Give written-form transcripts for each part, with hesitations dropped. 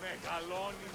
Μεγαλώνει.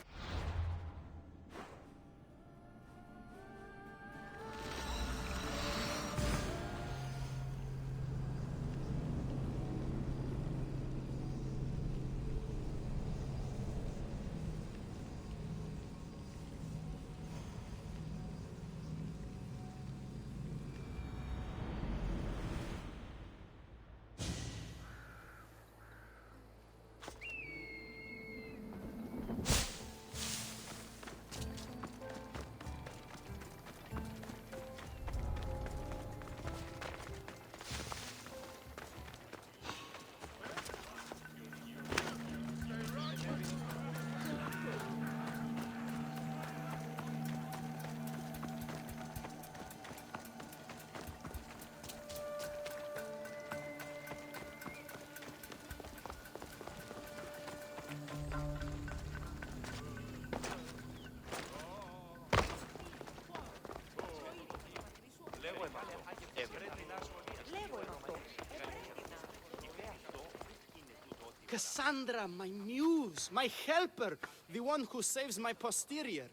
Cassandra, my muse, my helper, the one who saves my posterior.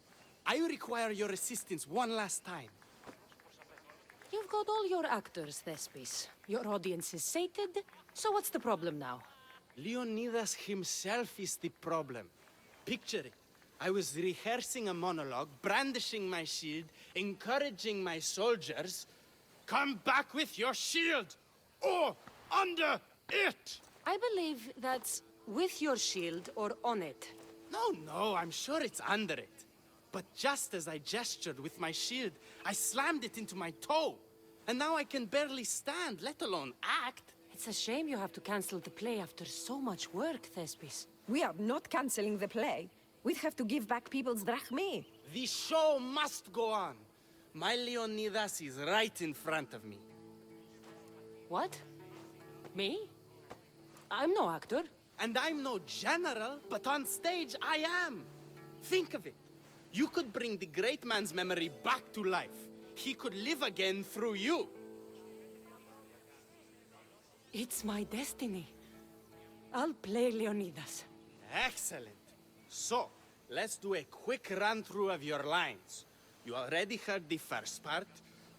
I require your assistance one last time. You've got all your actors, Thespis. Your audience is sated, so what's the problem now? Leonidas himself is the problem. Picture it. I was rehearsing a monologue, brandishing my shield, encouraging my soldiers. Come back with your shield, or under it! I believe that's with your shield or on it. No, I'm sure it's under it. But just as I gestured with my shield, I slammed it into my toe. And now I can barely stand, let alone act. It's a shame you have to cancel the play after so much work, Thespis. We are not canceling the play. We'd have to give back people's drachmae. The show must go on. My Leonidas is right in front of me. What? Me? I'm no actor. And I'm no general, but on stage I am. Think of it. You could bring the great man's memory back to life. He could live again through you. It's my destiny. I'll play Leonidas. Excellent. So, let's do a quick run-through of your lines. You already heard the first part.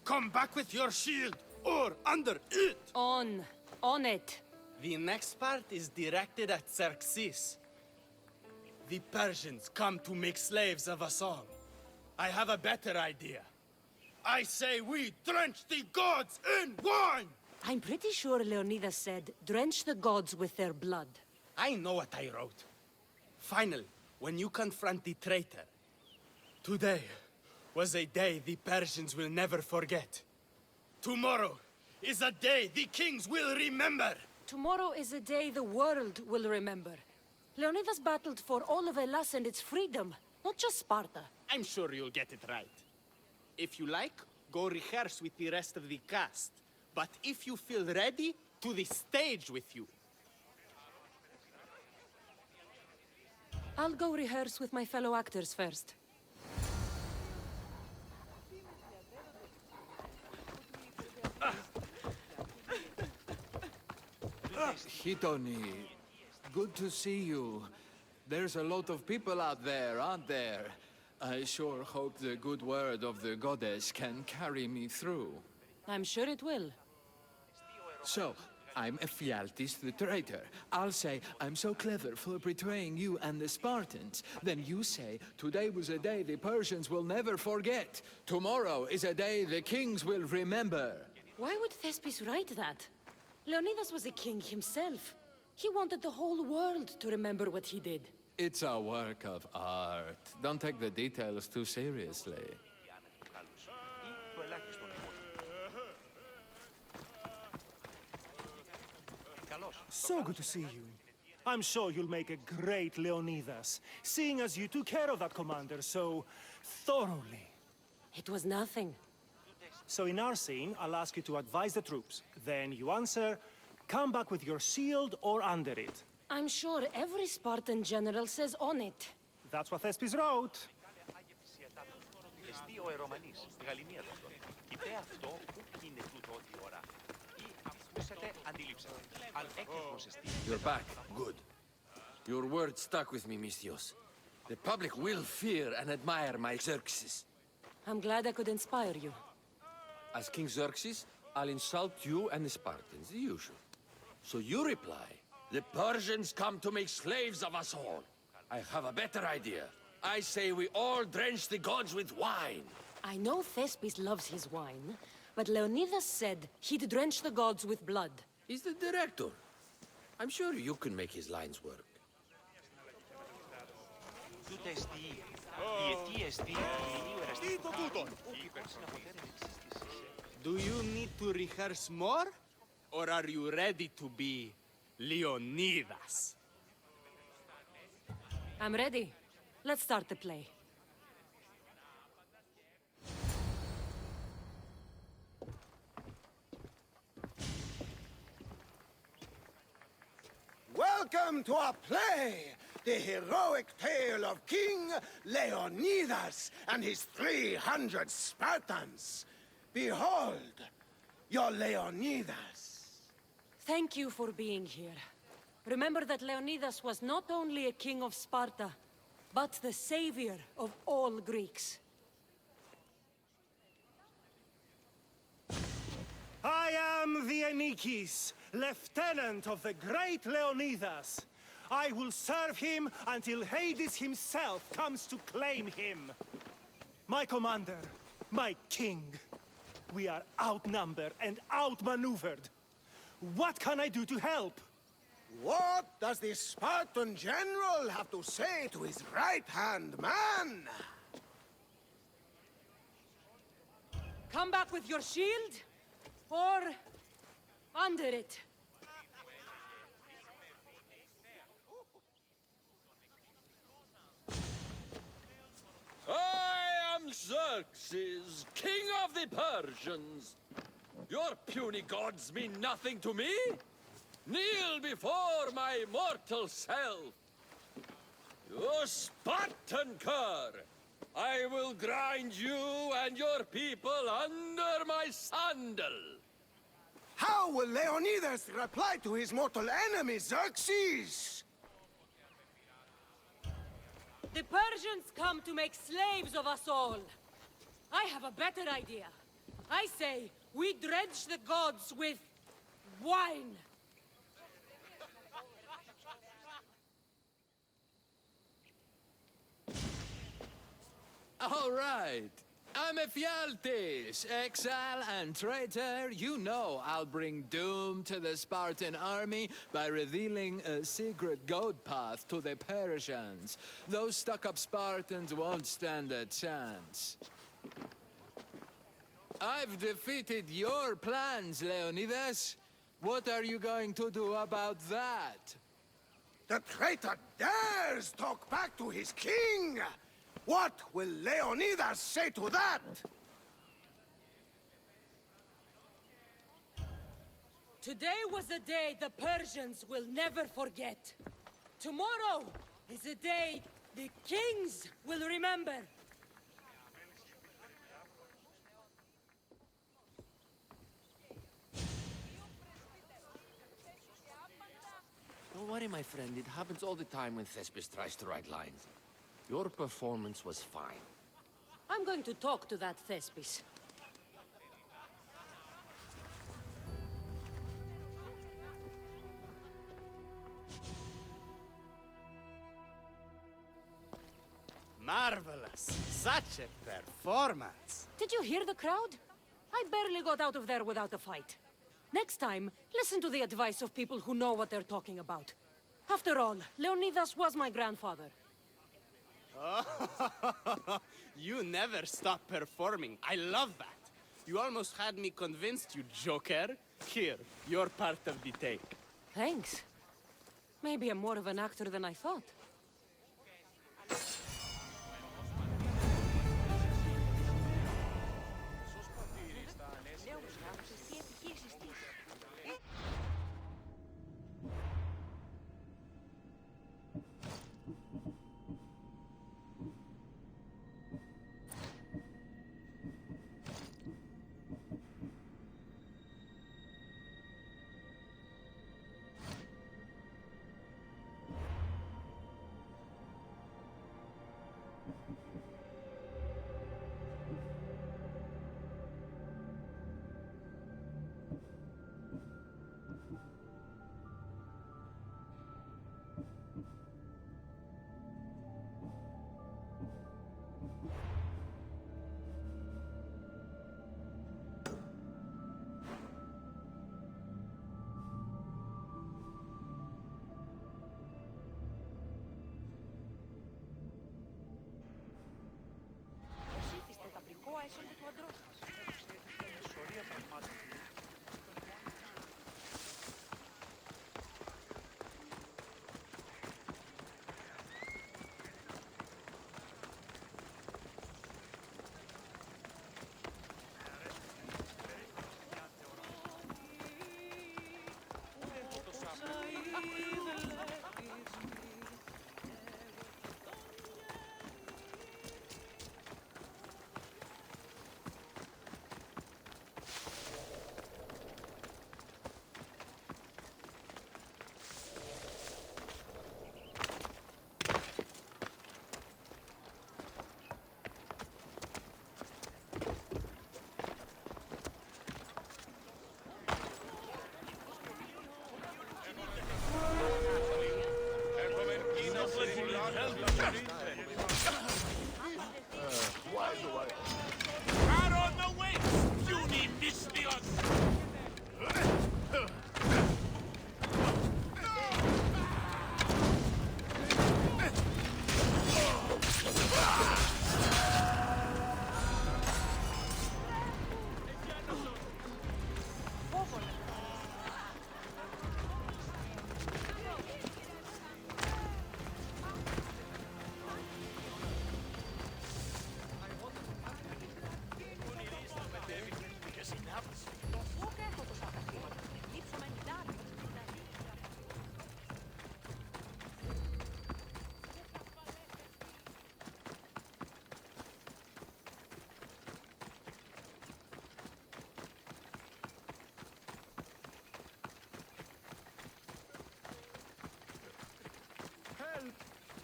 Come back with your shield, or under it! On it. The next part is directed at Xerxes. The Persians come to make slaves of us all. I have a better idea. I say we drench the gods in wine! I'm pretty sure Leonidas said, drench the gods with their blood. I know what I wrote. Finally, when you confront the traitor, today was a day the Persians will never forget. Tomorrow is a day the kings will remember. Tomorrow is a day the world will remember. Leonidas battled for all of Hellas and its freedom, not just Sparta. I'm sure you'll get it right. If you like, go rehearse with the rest of the cast. But if you feel ready, to the stage with you. I'll go rehearse with my fellow actors first. Hitoni, good to see you. There's a lot of people out there, aren't there? I sure hope the good word of the goddess can carry me through. I'm sure it will. So, I'm Ephialtes the traitor. I'll say, I'm so clever for betraying you and the Spartans. Then you say, today was a day the Persians will never forget. Tomorrow is a day the kings will remember. Why would Thespis write that? Leonidas was a king himself. He wanted the whole world to remember what he did. It's a work of art. Don't take the details too seriously. So good to see you. I'm sure you'll make a great Leonidas, seeing as you took care of that commander so thoroughly. It was nothing. So in our scene, I'll ask you to advise the troops. Then you answer, come back with your shield or under it. I'm sure every Spartan general says on it. That's what Thespis wrote. You're back. Good. Your word stuck with me, Misthios. The public will fear and admire my Xerxes. I'm glad I could inspire you. As King Xerxes, I'll insult you and the Spartans, the usual. So you reply, the Persians come to make slaves of us all. I have a better idea. I say we all drench the gods with wine. I know Thespis loves his wine, but Leonidas said he'd drench the gods with blood. He's the director. I'm sure you can make his lines work. Do you need to rehearse more? Or are you ready to be Leonidas? I'm ready. Let's start the play. Welcome to our play, the heroic tale of King Leonidas and his 300 Spartans. Behold, your Leonidas. Thank you for being here. Remember that Leonidas was not only a king of Sparta, but the savior of all Greeks. I am the Anikis, lieutenant of the great Leonidas. I will serve him until Hades himself comes to claim him. My commander, my king, we are outnumbered and outmaneuvered. What can I do to help? What does the Spartan general have to say to his right-hand man? Come back with your shield, or under it. I am Xerxes, king of the Persians. Your puny gods mean nothing to me. Kneel before my mortal self. You Spartan cur! I will grind you and your people under my sandal. How will Leonidas reply to his mortal enemy, Xerxes? The Persians come to make slaves of us all. I have a better idea. I say, we drench the gods with wine. All right. I'm Ephialtes, exile and traitor. You know I'll bring doom to the Spartan army by revealing a secret god path to the Persians. Those stuck-up Spartans won't stand a chance. I've defeated your plans, Leonidas. What are you going to do about that? The traitor dares talk back to his king! What will Leonidas say to that? Today was a day the Persians will never forget. Tomorrow is a day the kings will remember. Don't worry, my friend. It happens all the time when Thespis tries to write lines. Your performance was fine. I'm going to talk to that Thespis. Marvelous. Such a performance. Did you hear the crowd? I barely got out of there without a fight. Next time, listen to the advice of people who know what they're talking about. After all, Leonidas was my grandfather. You never stop performing. I love that. You almost had me convinced, you joker. Here, you're part of the take. Thanks. Maybe I'm more of an actor than I thought.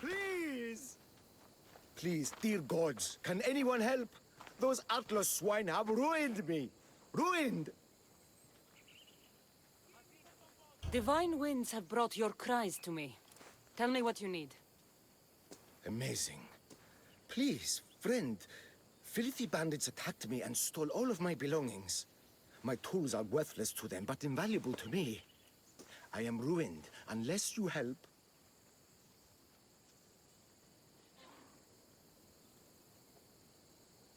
Please! Please, dear gods, can anyone help? Those Atlas swine have ruined me. Ruined! Divine winds have brought your cries to me. Tell me what you need. Amazing. Please, friend. Filthy bandits attacked me and stole all of my belongings. My tools are worthless to them, but invaluable to me. I am ruined. Unless you help,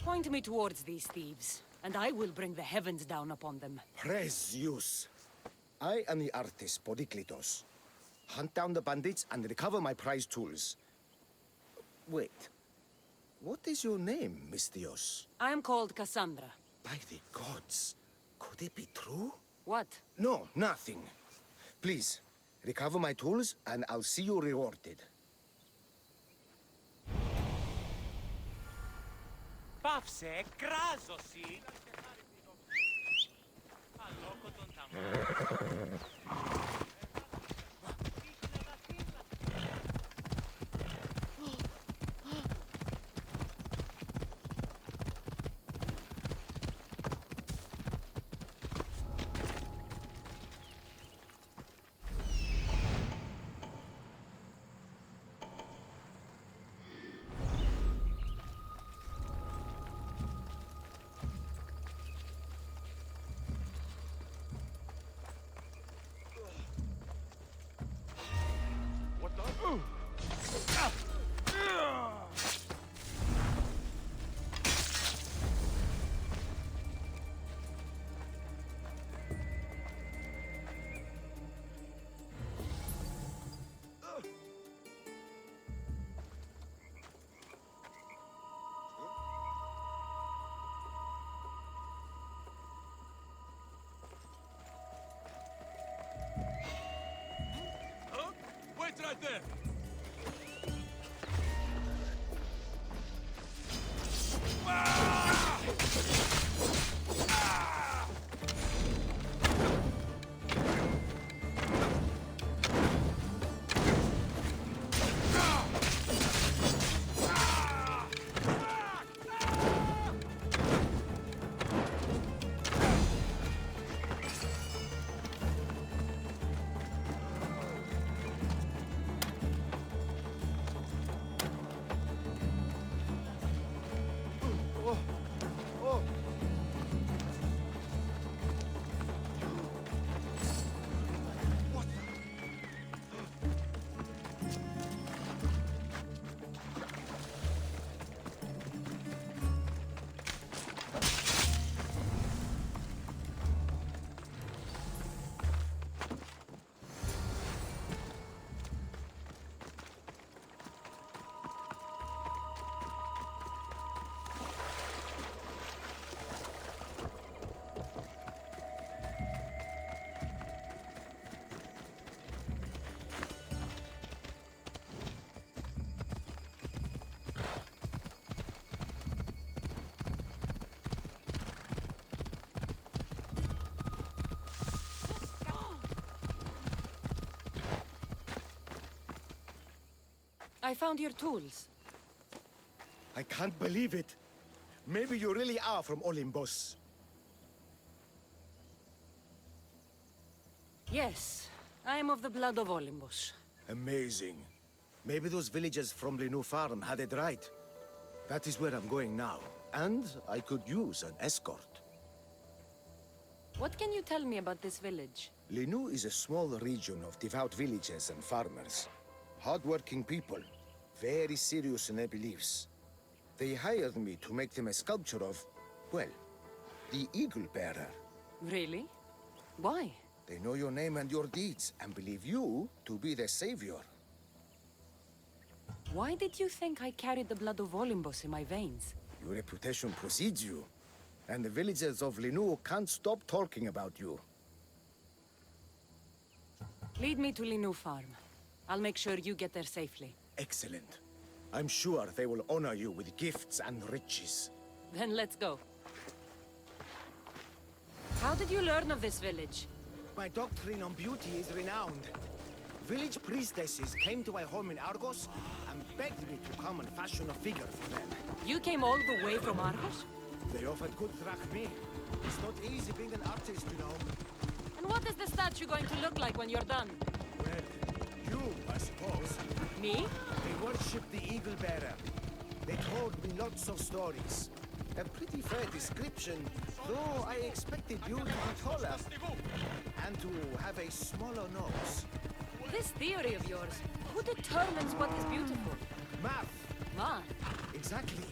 Point me towards these thieves, and I will bring the heavens down upon them. praise Zeus. I am the artist, Podiklitos. Hunt down the bandits and recover my prized tools. Wait. What is your name, Mystios? I am called Cassandra. By the gods. Could it be true? What? No, nothing. Please, recover my tools and I'll see you rewarded. Πάυσε, κράζωση! Αλόκοτον τα Wait right there! I found your tools. I can't believe it. Maybe you really are from Olympus. Yes, I am of the blood of Olympus. Amazing. Maybe those villagers from the new farm had it right. That is where I'm going now. And I could use an escort. What can you tell me about this village? Linu is a small region of devout villagers and farmers. Hard-working people, very serious in their beliefs. They hired me to make them a sculpture of, well, the Eagle Bearer. Really? Why? They know your name and your deeds, and believe you to be their savior. Why did you think I carried the blood of Olympus in my veins? Your reputation precedes you, and the villagers of Linu can't stop talking about you. Lead me to Linu Farm. I'll make sure you get there safely. Excellent. I'm sure they will honor you with gifts and riches. Then let's go. How did you learn of this village? My doctrine on beauty is renowned. Village priestesses came to my home in Argos and begged me to come and fashion a figure for them. You came all the way from Argos? They offered good drachmae. It's not easy being an artist, you know. And what is the statue going to look like when you're done? Well, you, I suppose. Me? They worshipped the Eagle Bearer. They told me lots of stories. A pretty fair description, though I expected you to be taller and to have a smaller nose. This theory of yours, who determines what is beautiful? Math! Math. Exactly.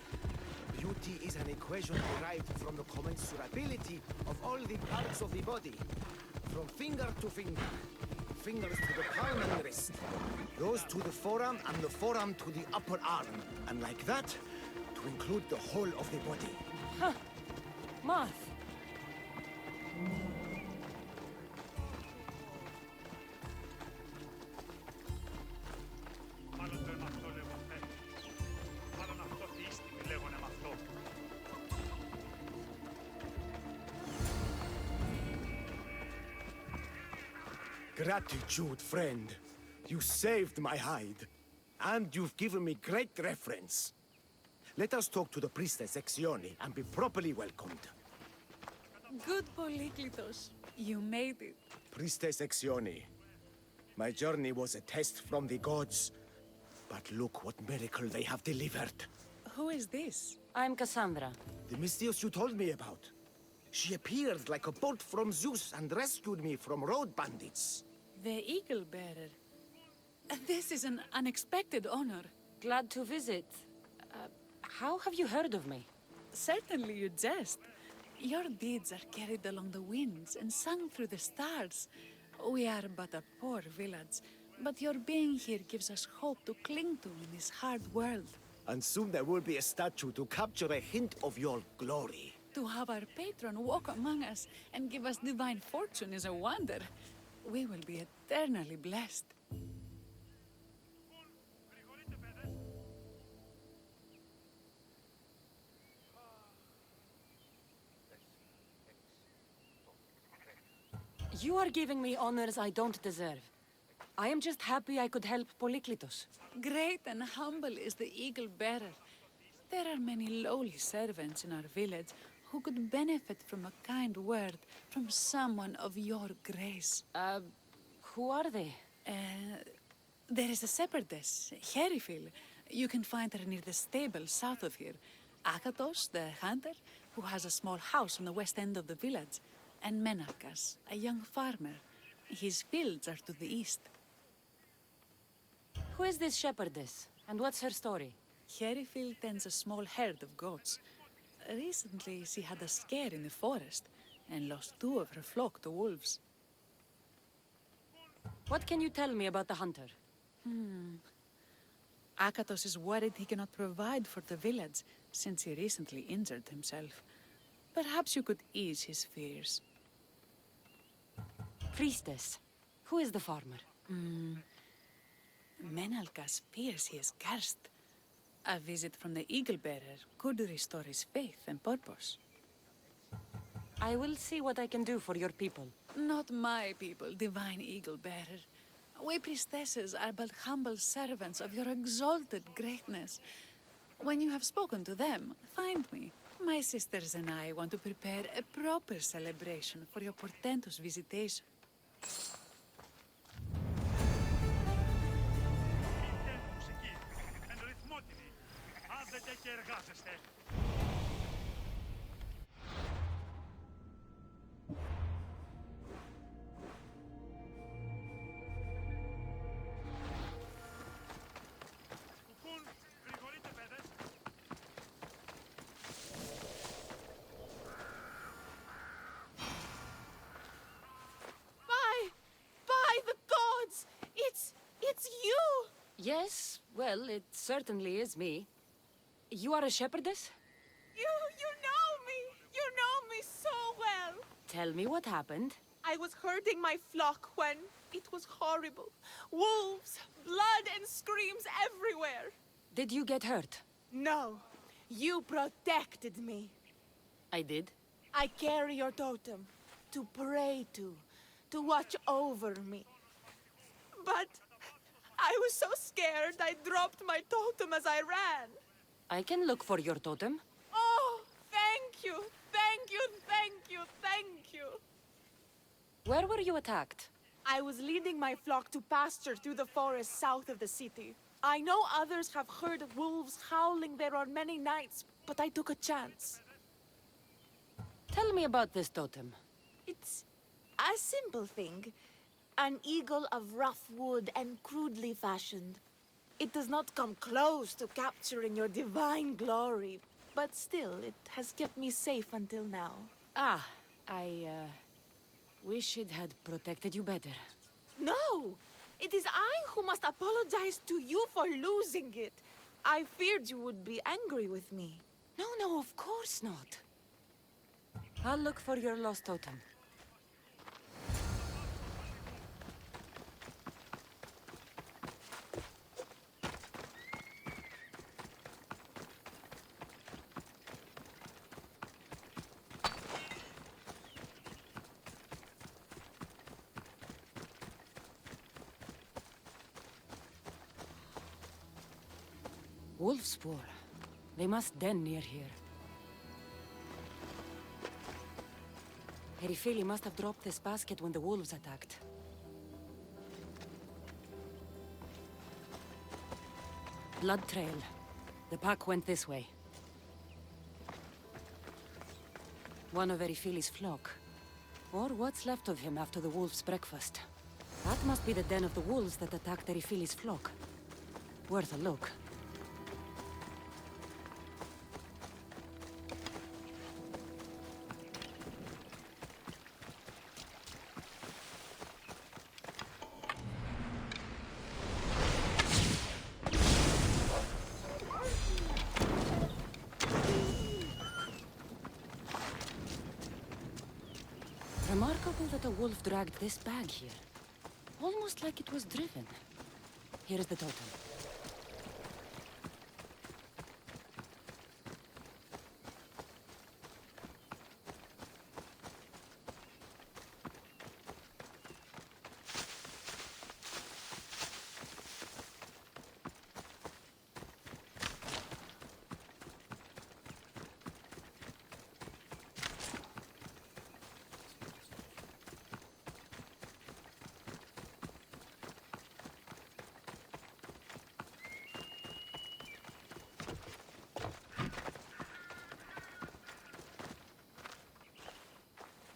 Beauty is an equation derived from the commensurability of all the parts of the body. From finger to finger. Fingers to the palm and wrist. Those to the forearm and the forearm to the upper arm. And like that, to include the whole of the body. Huh. Math. Gratitude, friend. You saved my hide. And you've given me great reference. Let us talk to the priestess Exione and be properly welcomed. Good Polyklitos. You made it. Priestess Exione, my journey was a test from the gods. But look what miracle they have delivered. Who is this? I'm Cassandra. The Mystios you told me about. She appeared like a bolt from Zeus and rescued me from road bandits. The Eagle Bearer. This is an unexpected honor. Glad to visit. How have you heard of me? Certainly you jest. Your deeds are carried along the winds and sung through the stars. We are but a poor village, but your being here gives us hope to cling to in this hard world. And soon there will be a statue to capture a hint of your glory. To have our patron walk among us and give us divine fortune is a wonder. We will be eternally blessed. You are giving me honors I don't deserve. I am just happy I could help Polyklitos. Great and humble is the Eagle Bearer. There are many lowly servants in our village who could benefit from a kind word from someone of your grace. Who are they? There is a shepherdess, Herifil. You can find her near the stable south of here. Akatos, the hunter, who has a small house on the west end of the village. And Menarkas, a young farmer. His fields are to the east. Who is this shepherdess? And what's her story? Herifil tends a small herd of goats. Recently, she had a scare in the forest and lost 2 of her flock to wolves. What can you tell me about the hunter? Akatos is worried he cannot provide for the village since he recently injured himself. Perhaps you could ease his fears. Priestess. Who is the farmer? Menalkas fears he is cursed. A visit from the Eagle Bearer could restore his faith and purpose. I will see what I can do for your people. Not my people, Divine Eagle Bearer. We priestesses are but humble servants of your exalted greatness. When you have spoken to them, find me. My sisters and I want to prepare a proper celebration for your portentous visitation. By the gods! It's you! Yes, well, it certainly is me. You are a shepherdess? You know me! You know me so well! Tell me what happened. I was herding my flock when it was horrible. Wolves, blood and screams everywhere. Did you get hurt? No, you protected me. I did. I carry your totem to pray to watch over me. But I was so scared I dropped my totem as I ran. I can look for your totem. Oh, thank you, thank you, thank you, thank you. Where were you attacked? I was leading my flock to pasture through the forest south of the city. I know others have heard wolves howling there on many nights, but I took a chance. Tell me about this totem. It's a simple thing. An eagle of rough wood and crudely fashioned. It does not come close to capturing your divine glory, but still, it has kept me safe until now. Ah, I wish it had protected you better. No! It is I who must apologize to you for losing it. I feared you would be angry with me. No, of course not. I'll look for your lost totem. Wolf spoor. They must den near here. Herifili must have dropped this basket when the wolves attacked. Blood trail. The pack went this way. One of Erifili's flock. Or what's left of him after the wolves' breakfast. That must be the den of the wolves that attacked Erifili's flock. Worth a look. Remarkable that a wolf dragged this bag here. Almost like it was driven. Here is the totem.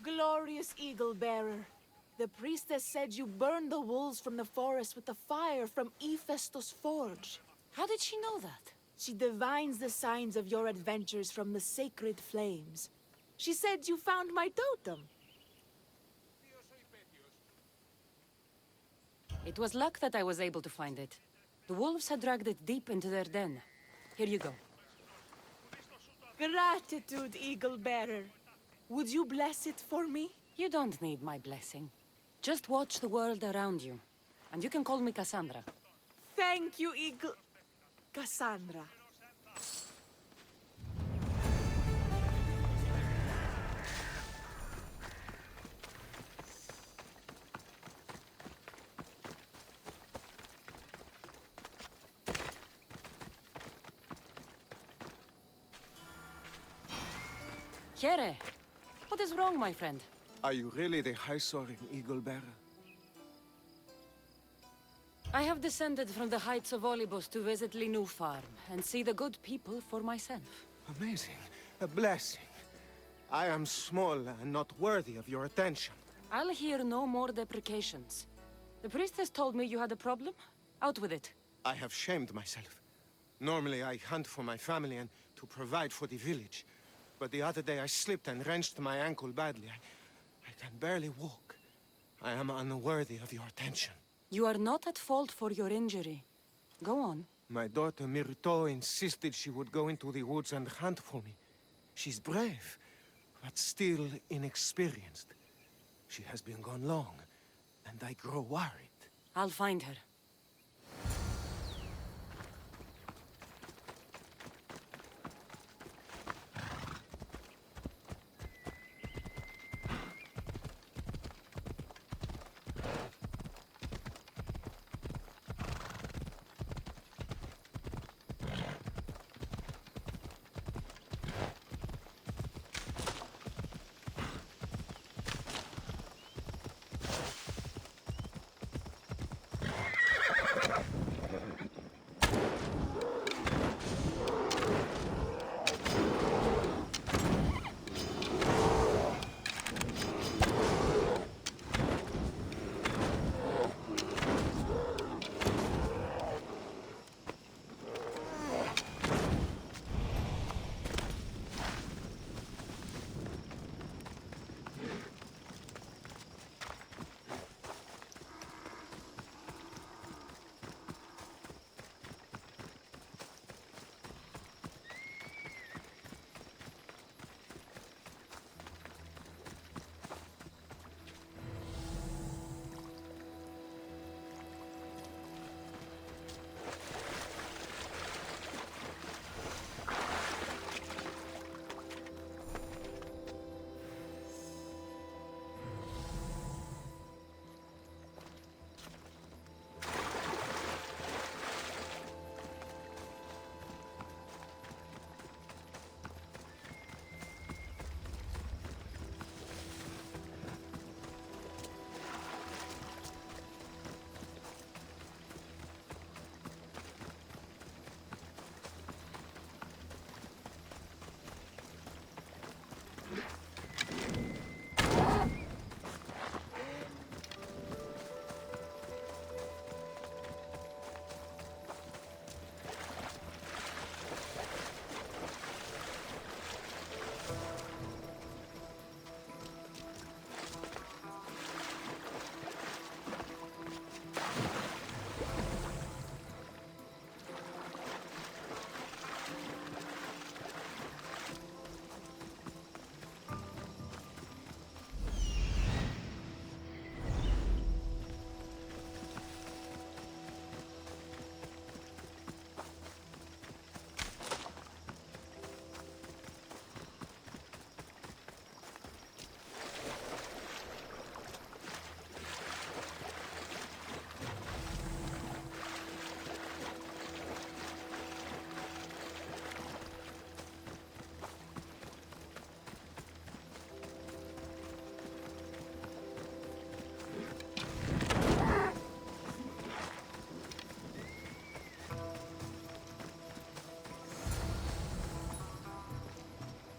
Glorious Eagle Bearer. The priestess said you burned the wolves from the forest with the fire from Hephaestus' forge. How did she know that? She divines the signs of your adventures from the sacred flames. She said you found my totem. It was luck that I was able to find it. The wolves had dragged it deep into their den. Here you go. Gratitude, Eagle Bearer. Would you bless it for me? You don't need my blessing. Just watch the world around you. And you can call me Cassandra. Thank you, Eagle... Cassandra. Kere, what is wrong, my friend? Are you really the high-soaring eagle bearer? I have descended from the heights of Olibos to visit Linu Farm and see the good people for myself. Amazing. A blessing. I am small and not worthy of your attention. I'll hear no more deprecations. The priestess told me you had a problem. Out with it. I have shamed myself. Normally I hunt for my family and to provide for the village. But the other day I slipped and wrenched my ankle badly. I can barely walk. I am unworthy of your attention. You are not at fault for your injury. Go on. My daughter Myrto insisted she would go into the woods and hunt for me. She's brave, but still inexperienced. She has been gone long, and I grow worried. I'll find her.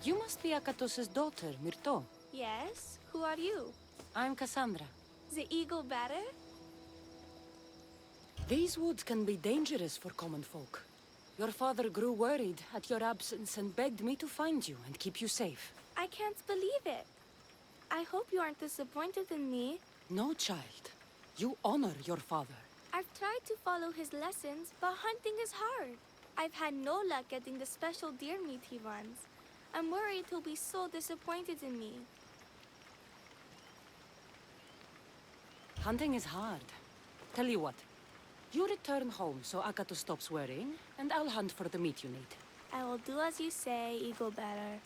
You must be Akatos's daughter, Myrto. Yes? Who are you? I'm Cassandra. The eagle bearer? These woods can be dangerous for common folk. Your father grew worried at your absence and begged me to find you and keep you safe. I can't believe it. I hope you aren't disappointed in me. No, child. You honor your father. I've tried to follow his lessons, but hunting is hard. I've had no luck getting the special deer meat he wants. I'm worried he'll be so disappointed in me. Hunting is hard. Tell you what. You return home so Akato stops worrying, and I'll hunt for the meat you need. I will do as you say, eagle bearer.